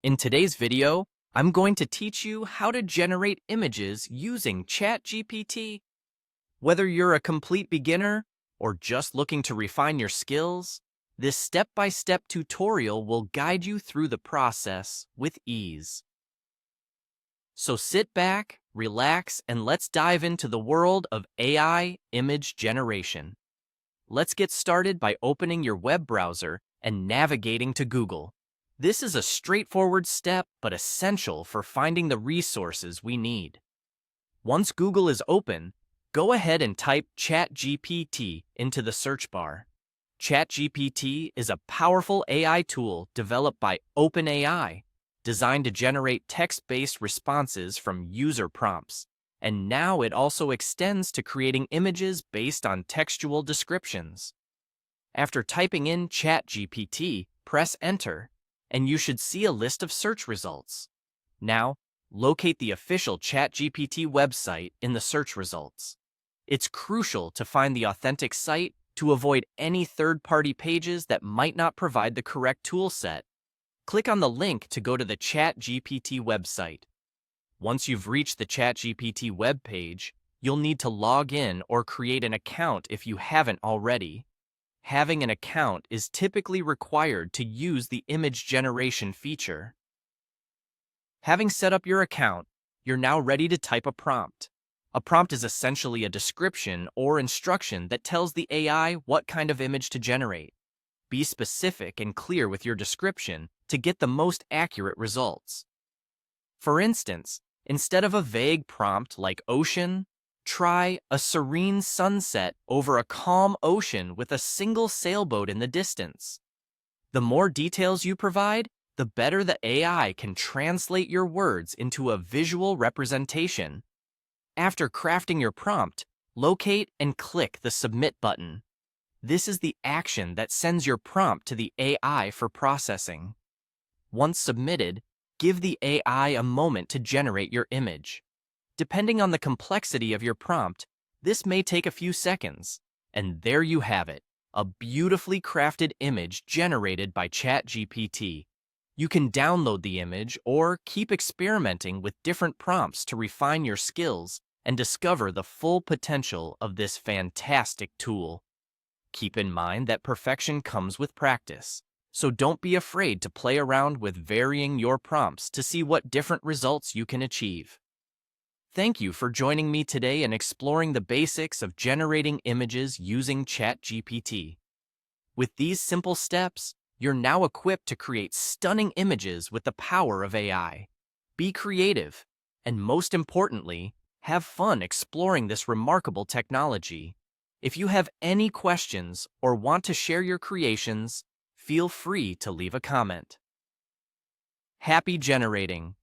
In today's video, I'm going to teach you how to generate images using ChatGPT. Whether you're a complete beginner or just looking to refine your skills, this step-by-step tutorial will guide you through the process with ease. So sit back, relax, and let's dive into the world of AI image generation. Let's get started by opening your web browser and navigating to Google. This is a straightforward step, but essential for finding the resources we need. Once Google is open, go ahead and type ChatGPT into the search bar. ChatGPT is a powerful AI tool developed by OpenAI, designed to generate text-based responses from user prompts. And now it also extends to creating images based on textual descriptions. After typing in ChatGPT, press Enter, and you should see a list of search results. Now, locate the official ChatGPT website in the search results. It's crucial to find the authentic site to avoid any third-party pages that might not provide the correct toolset. Click on the link to go to the ChatGPT website. Once you've reached the ChatGPT web page, you'll need to log in or create an account if you haven't already. Having an account is typically required to use the image generation feature. Having set up your account, you're now ready to type a prompt. A prompt is essentially a description or instruction that tells the AI what kind of image to generate. Be specific and clear with your description to get the most accurate results. For instance, instead of a vague prompt like ocean, try a serene sunset over a calm ocean with a single sailboat in the distance. The more details you provide, the better the AI can translate your words into a visual representation. After crafting your prompt, locate and click the Submit button. This is the action that sends your prompt to the AI for processing. Once submitted, give the AI a moment to generate your image. Depending on the complexity of your prompt, this may take a few seconds. And there you have it, a beautifully crafted image generated by ChatGPT. You can download the image or keep experimenting with different prompts to refine your skills and discover the full potential of this fantastic tool. Keep in mind that perfection comes with practice, so don't be afraid to play around with varying your prompts to see what different results you can achieve. Thank you for joining me today and exploring the basics of generating images using ChatGPT. With these simple steps, you're now equipped to create stunning images with the power of AI. Be creative, and most importantly, have fun exploring this remarkable technology. If you have any questions or want to share your creations, feel free to leave a comment. Happy generating!